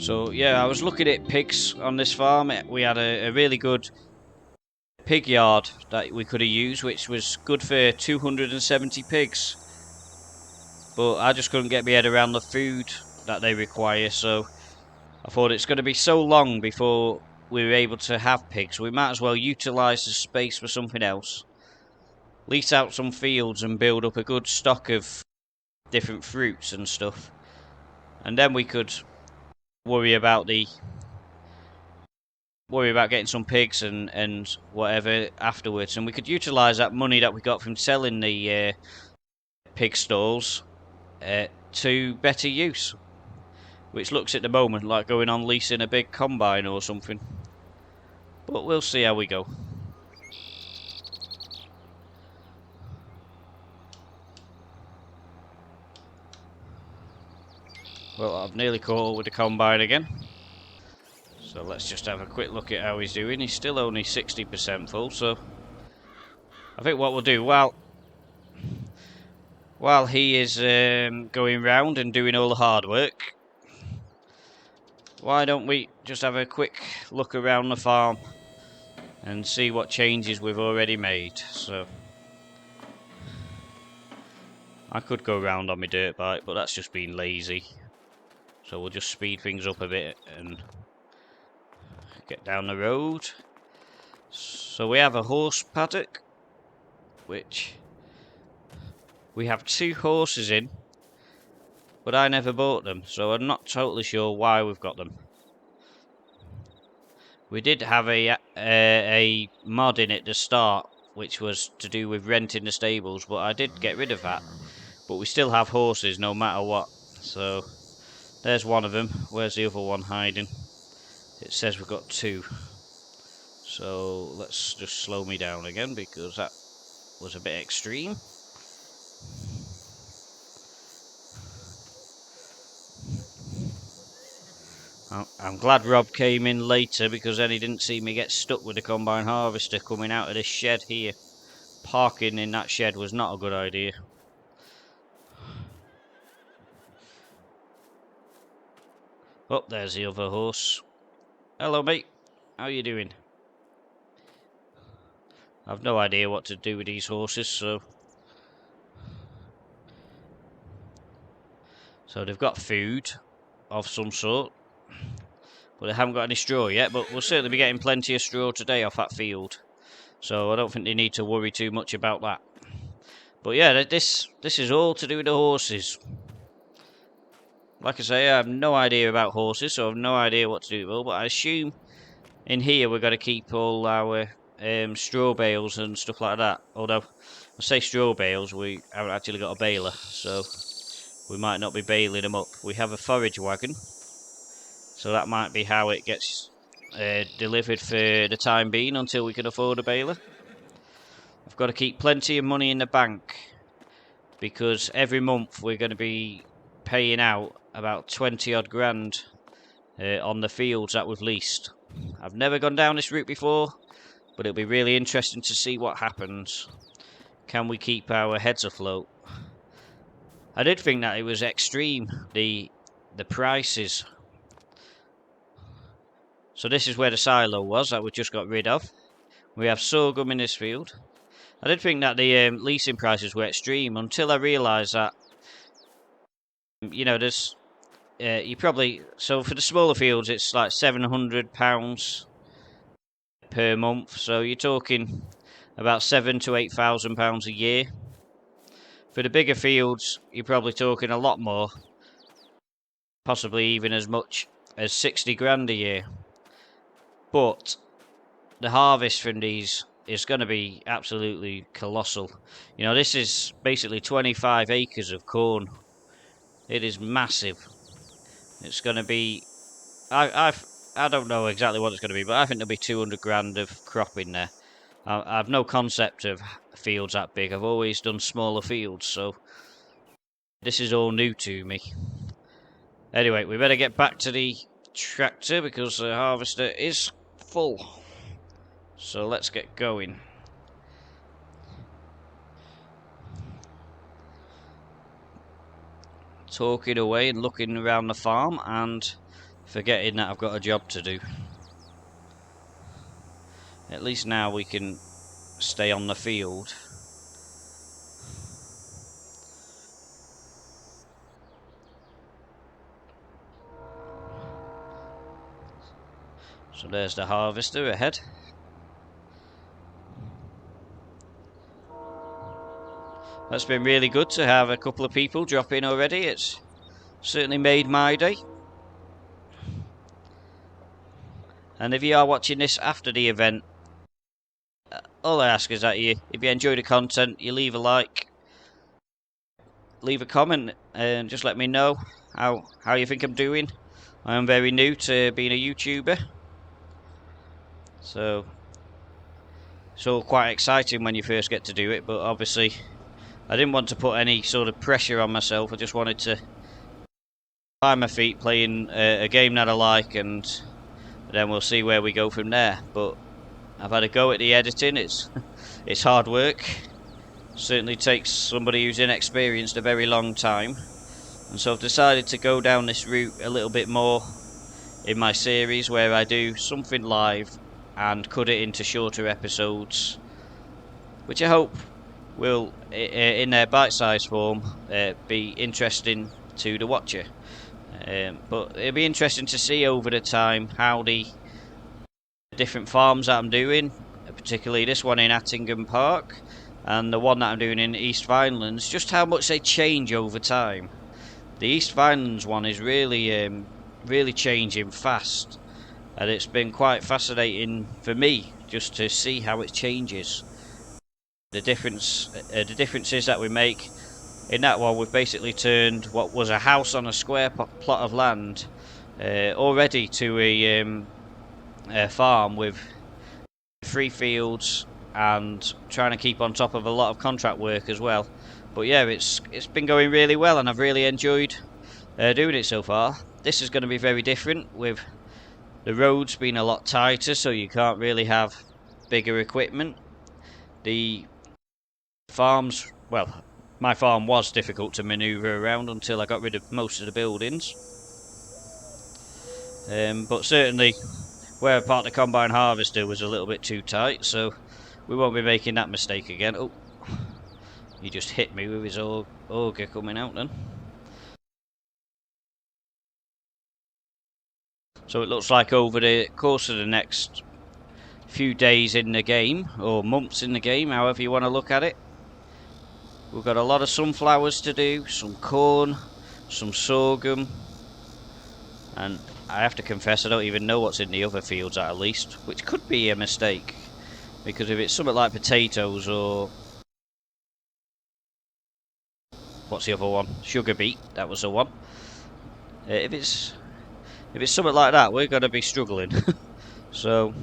So yeah, I was looking at pigs on this farm. We had a really good pig yard that we could have used, which was good for 270 pigs. But I just couldn't get my head around the food that they require, so I thought it's going to be so long before we were able to have pigs. We might as well utilise the space for something else. Lease out some fields and build up a good stock of different fruits and stuff. And then we could worry about getting some pigs and whatever afterwards, and we could utilise that money that we got from selling the pig stalls to better use, which looks at the moment like going on leasing a big combine or something, but we'll see how we go. Well, I've nearly caught up with the combine again, so let's just have a quick look at how he's doing. He's still only 60% full, so I think what we'll do, while he is going round and doing all the hard work, why don't we just have a quick look around the farm and see what changes we've already made. So I could go round on my dirt bike, but that's just being lazy. So we'll just speed things up a bit and get down the road. So we have a horse paddock, which we have 2 horses in, but I never bought them, so I'm not totally sure why we've got them. We did have a mod in at the start, which was to do with renting the stables, but I did get rid of that. But we still have horses no matter what. So there's one of them. Where's the other one hiding? It says we've got 2. So let's just slow me down again because that was a bit extreme. I'm glad Rob came in later because then he didn't see me get stuck with the combine harvester coming out of this shed here. Parking in that shed was not a good idea. Oh, there's the other horse. Hello, mate. How you doing? I've no idea what to do with these horses, so they've got food of some sort, but they haven't got any straw yet, but we'll certainly be getting plenty of straw today off that field, so I don't think they need to worry too much about that. But yeah, this is all to do with the horses. Like I say, I have no idea about horses, so I have no idea what to do with them, but I assume in here we're going to keep all our straw bales and stuff like that. Although, I say straw bales, we haven't actually got a baler, so we might not be baling them up. We have a forage wagon, so that might be how it gets delivered for the time being until we can afford a baler. I've got to keep plenty of money in the bank because every month we're going to be paying out about 20 odd grand on the fields that we've leased. I've never gone down this route before, but it'll be really interesting to see what happens. Can we keep our heads afloat? I did think that it was extreme, the prices. So this is where the silo was that we just got rid of. We have sorghum in this field. I did think that the leasing prices were extreme until I realised that, you know, there's you probably, so for the smaller fields it's like £700 per month, so you're talking about £7,000 to £8,000 a year. For the bigger fields you're probably talking a lot more, possibly even as much as 60 grand a year. But the harvest from these is going to be absolutely colossal. You know, this is basically 25 acres of corn. It is massive. It's going to be, I don't know exactly what it's going to be, but I think there'll be 200 grand of crop in there. I have no concept of fields that big. I've always done smaller fields, so this is all new to me. Anyway, we better get back to the tractor because the harvester is full. So let's get going. Talking away and looking around the farm and forgetting that I've got a job to do. At least now we can stay on the field. So there's the harvester ahead. That's been really good to have a couple of people drop in already. It's certainly made my day. And if you are watching this after the event, all I ask is that if you enjoy the content, you leave a like, leave a comment, and just let me know how you think I'm doing. I am very new to being a YouTuber, so it's all quite exciting when you first get to do it, but obviously I didn't want to put any sort of pressure on myself. I just wanted to find my feet playing a game that I like, and then we'll see where we go from there. But I've had a go at the editing. It's hard work. Certainly takes somebody who's inexperienced a very long time. And so I've decided to go down this route a little bit more in my series, where I do something live and cut it into shorter episodes, which I hope will, in their bite-sized form, be interesting to the watcher. But it'll be interesting to see over the time how the different farms that I'm doing, particularly this one in Attingham Park and the one that I'm doing in East Vinelands, just how much they change over time. The East Vinelands one is really changing fast, and it's been quite fascinating for me just to see how it changes. The differences that we make. In that one, we've basically turned what was a house on a square plot of land already to a farm with 3 fields, and trying to keep on top of a lot of contract work as well. But yeah, it's been going really well, and I've really enjoyed doing it so far. This is going to be very different, with the roads being a lot tighter, so you can't really have bigger equipment. The farms, well, my farm was difficult to manoeuvre around until I got rid of most of the buildings. But certainly where I parked the combine harvester was a little bit too tight, so we won't be making that mistake again. Oh, he just hit me with his auger coming out then. So it looks like over the course of the next few days in the game, or months in the game, however you want to look at it, we've got a lot of sunflowers to do, some corn, some sorghum, and I have to confess I don't even know what's in the other fields at least, which could be a mistake, because if it's something like potatoes or what's the other one? Sugar beet, that was the one. If it's something like that, we're going to be struggling. So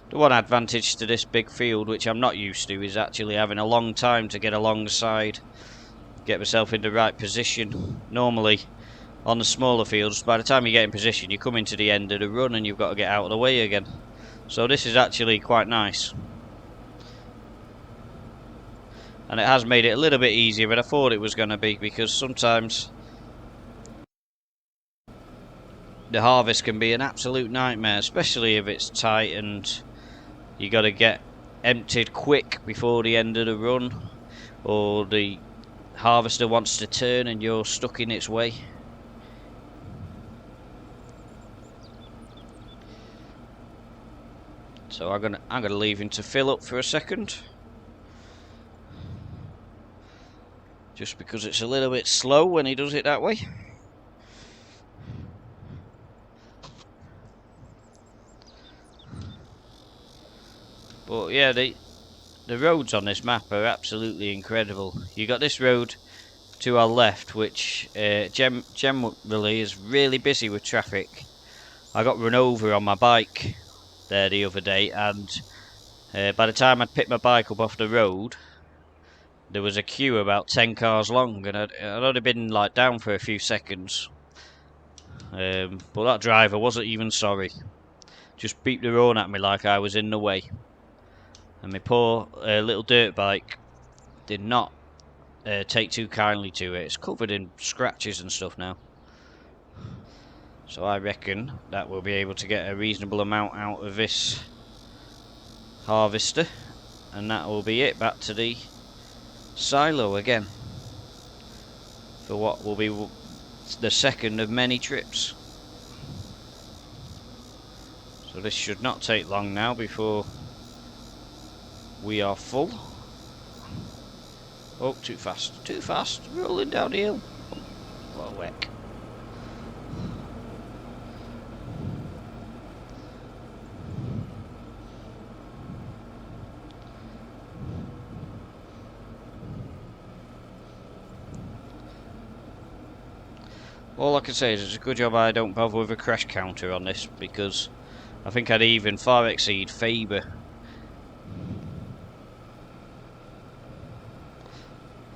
the one advantage to this big field, which I'm not used to, is actually having a long time to get alongside, get myself in the right position. Normally on the smaller fields, by the time you get in position, you come into the end of the run and you've got to get out of the way again. So this is actually quite nice, and it has made it a little bit easier than I thought it was going to be, because sometimes the harvest can be an absolute nightmare, especially if it's tight and you got to get emptied quick before the end of the run, or the harvester wants to turn and you're stuck in its way. So I'm gonna leave him to fill up for a second, just because it's a little bit slow when he does it that way. But yeah, the roads on this map are absolutely incredible. You got this road to our left, which generally is really busy with traffic. I got run over on my bike there the other day, and by the time I'd picked my bike up off the road, there was a queue about 10 cars long, and I'd only been like down for a few seconds. But that driver wasn't even sorry. Just beeped the horn at me like I was in the way. And my poor little dirt bike did not take too kindly to it. It's covered in scratches and stuff now. So I reckon that we'll be able to get a reasonable amount out of this harvester. And that will be it. Back to the silo again. For what will be the second of many trips. So this should not take long now before we are full. Oh, too fast. Too fast. Rolling down the hill. What a wreck. All I can say is it's a good job I don't bother with a crash counter on this, because I think I'd even far exceed Faber.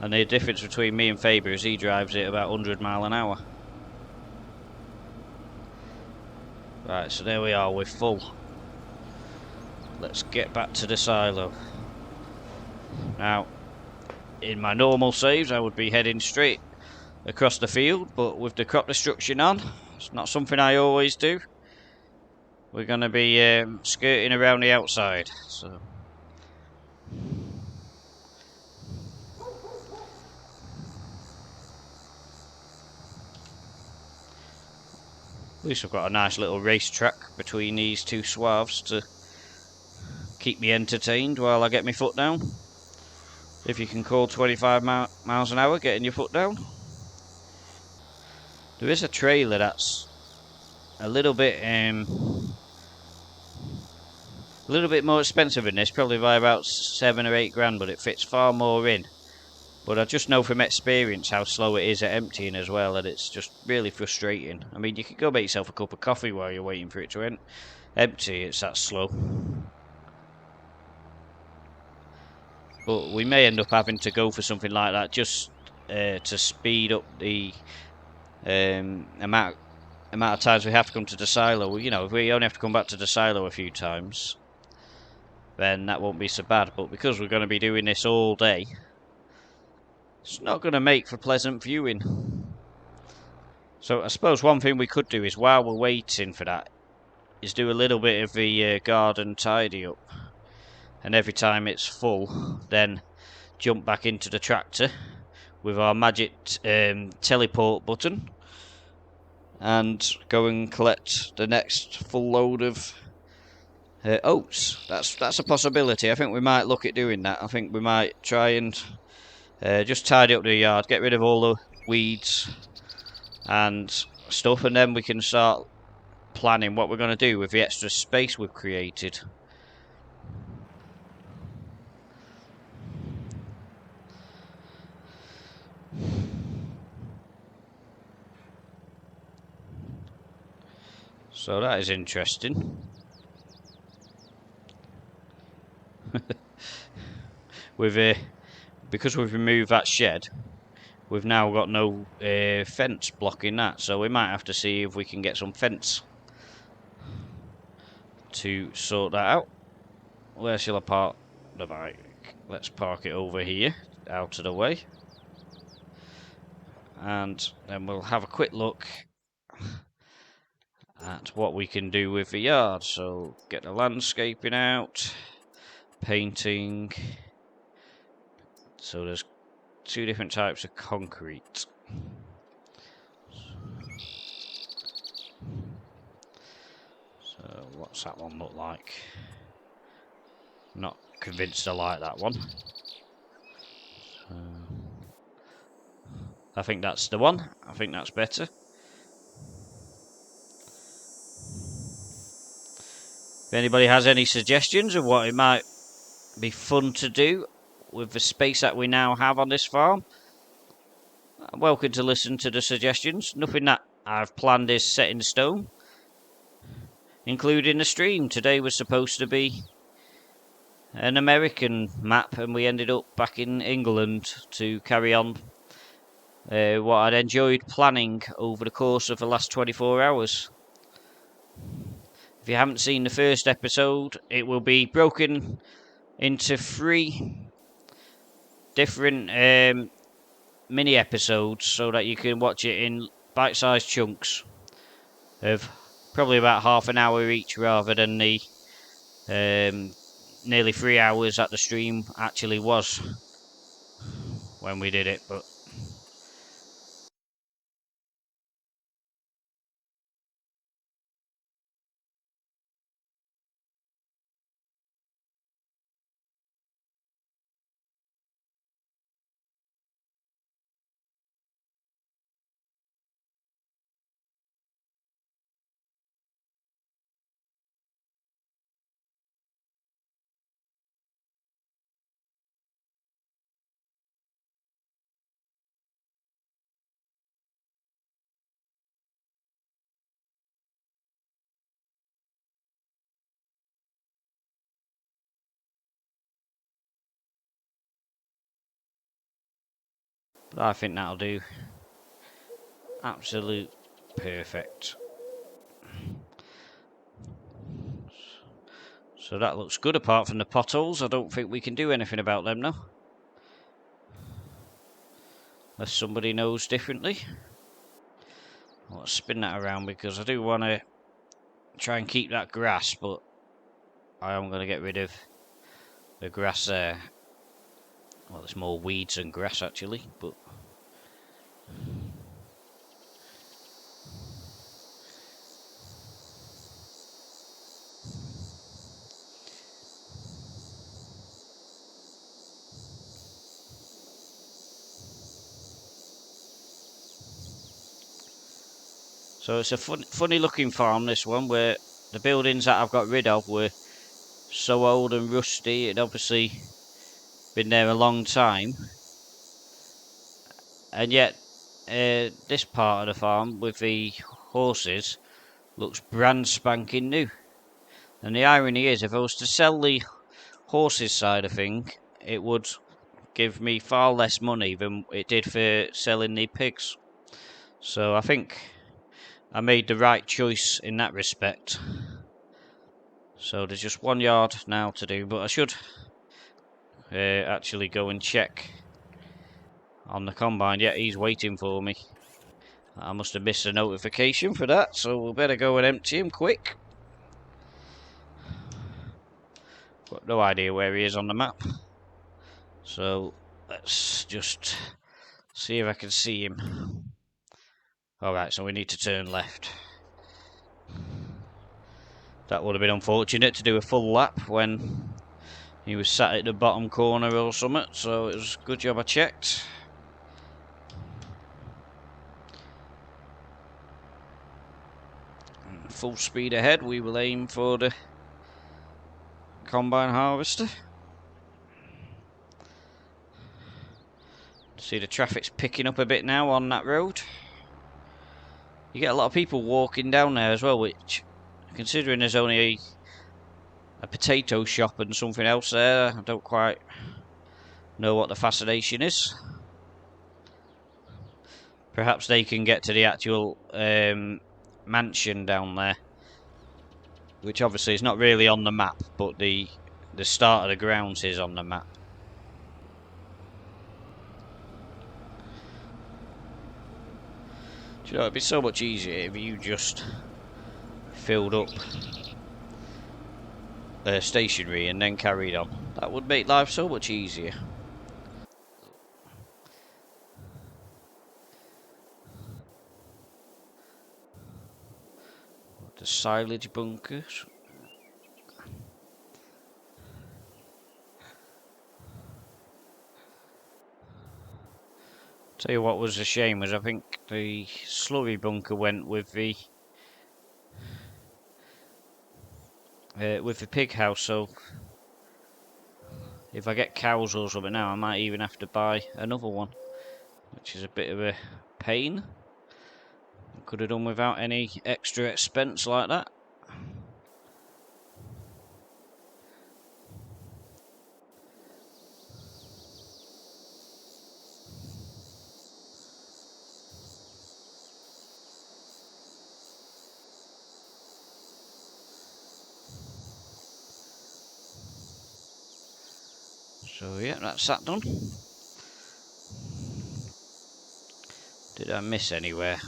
And the difference between me and Faber is he drives it about 100 mile an hour. Right, so there we are, we're full. Let's get back to the silo. Now, in my normal saves I would be heading straight across the field, but with the crop destruction on, it's not something I always do. We're going to be skirting around the outside. So at least I've got a nice little racetrack between these two swaths to keep me entertained while I get my foot down. If you can call 25 miles an hour getting your foot down. There is a trailer that's a little bit more expensive than this, probably by about 7 or 8 grand, but it fits far more in. But I just know from experience how slow it is at emptying as well, and it's just really frustrating. I mean, you could go make yourself a cup of coffee while you're waiting for it to empty, it's that slow. But we may end up having to go for something like that just to speed up the amount of times we have to come to the silo. You know, if we only have to come back to the silo a few times, then that won't be so bad. But because we're going to be doing this all day, it's not going to make for pleasant viewing. So I suppose one thing we could do is, while we're waiting for that, is do a little bit of the garden tidy up. And every time it's full, then jump back into the tractor with our magic teleport button and go and collect the next full load of oats. That's a possibility. I think we might look at doing that. I think we might try and just tidy up the yard, get rid of all the weeds and stuff, and then we can start planning what we're going to do with the extra space we've created. So that is interesting. Because we've removed that shed, we've now got no fence blocking that, so we might have to see if we can get some fence to sort that out. Where shall I park the bike? Let's park it over here, out of the way, and then we'll have a quick look at what we can do with the yard. So get the landscaping out, painting. So there's 2 different types of concrete. So what's that one look like? Not convinced I like that one. So I think that's the one. I think that's better. If anybody has any suggestions of what it might be fun to do with the space that we now have on this farm, I'm welcome to listen to the suggestions. Nothing that I've planned is set in stone, including the stream. Today was supposed to be an American map, and we ended up back in England to carry on what I'd enjoyed planning over the course of the last 24 hours. If you haven't seen the first episode, it will be broken into 3 different mini episodes so that you can watch it in bite-sized chunks of probably about half an hour each, rather than the nearly 3 hours that the stream actually was when we did it. I think that'll do. Absolute perfect. So that looks good, apart from the potholes. I don't think we can do anything about them now, unless somebody knows differently. I'll spin that around because I do want to try and keep that grass, but I am going to get rid of the grass there. Well, there's more weeds than grass actually, but so it's a funny looking farm, this one, where the buildings that I've got rid of were so old and rusty. It'd obviously been there a long time, and yet this part of the farm with the horses looks brand spanking new. And the irony is, if I was to sell the horses side of thing, it would give me far less money than it did for selling the pigs. So I think I made the right choice in that respect. So there's just 1 yard now to do, but I should actually go and check on the combine. Yeah, he's waiting for me. I must have missed a notification for that, so we'll better go and empty him quick. Got no idea where he is on the map. So let's just see if I can see him. Alright, so we need to turn left. That would have been unfortunate to do a full lap when he was sat at the bottom corner or something, so it was a good job I checked. Full speed ahead, we will aim for the combine harvester. See, the traffic's picking up a bit now on that road. You get a lot of people walking down there as well, which, considering there's only a potato shop and something else there, I don't quite know what the fascination is. Perhaps they can get to the actual mansion down there, which obviously is not really on the map, but the start of the grounds is on the map. Do you know, it'd be so much easier if you just filled up stationery and then carried on. That would make life so much easier. The silage bunkers. Tell you what was a shame was I think the slurry bunker went with the pig house, so if I get cows or something now, I might even have to buy another one, which is a bit of a pain. Could have done without any extra expense like that. So yeah, that's that done. Did I miss anywhere?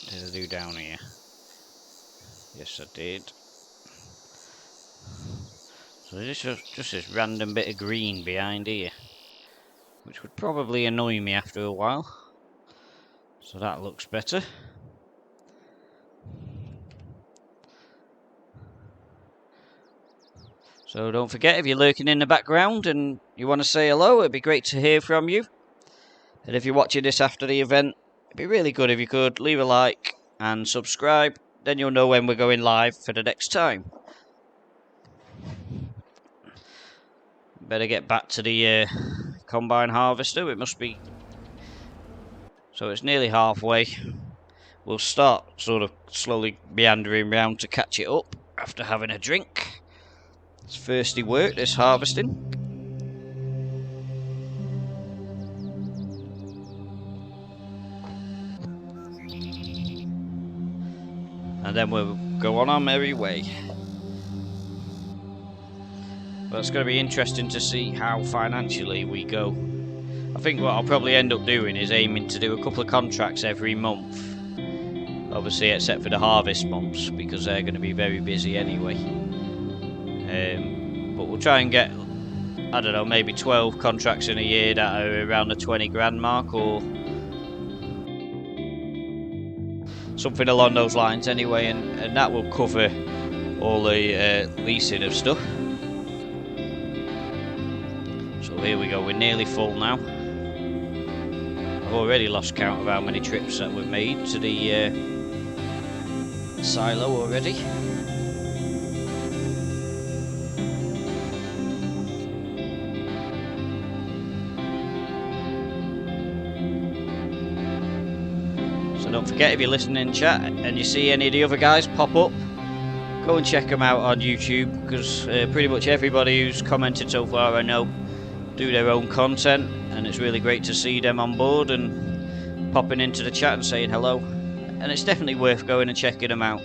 Did I do down here? Yes, I did. So this is just this random bit of green behind here, which would probably annoy me after a while. So that looks better. So don't forget, if you're lurking in the background and you want to say hello, it'd be great to hear from you. And if you're watching this after the event, it'd be really good if you could leave a like and subscribe. Then you'll know when we're going live for the next time. Better get back to the combine harvester. It must be... So it's nearly halfway. We'll start sort of slowly meandering round to catch it up after having a drink. It's thirsty work, this harvesting. And then we'll go on our merry way. But it's going to be interesting to see how financially we go. I think what I'll probably end up doing is aiming to do a couple of contracts every month. Obviously, except for the harvest months, because they're going to be very busy anyway. But we'll try and get, I don't know, maybe 12 contracts in a year that are around the 20 grand mark, or something along those lines anyway, and that will cover all the leasing of stuff. So here we go, we're nearly full now. I've already lost count of how many trips that we've made to the silo already. So don't forget, if you're listening in chat and you see any of the other guys pop up, go and check them out on YouTube, because pretty much everybody who's commented so far I know do their own content, and it's really great to see them on board and popping into the chat and saying hello, and it's definitely worth going and checking them out.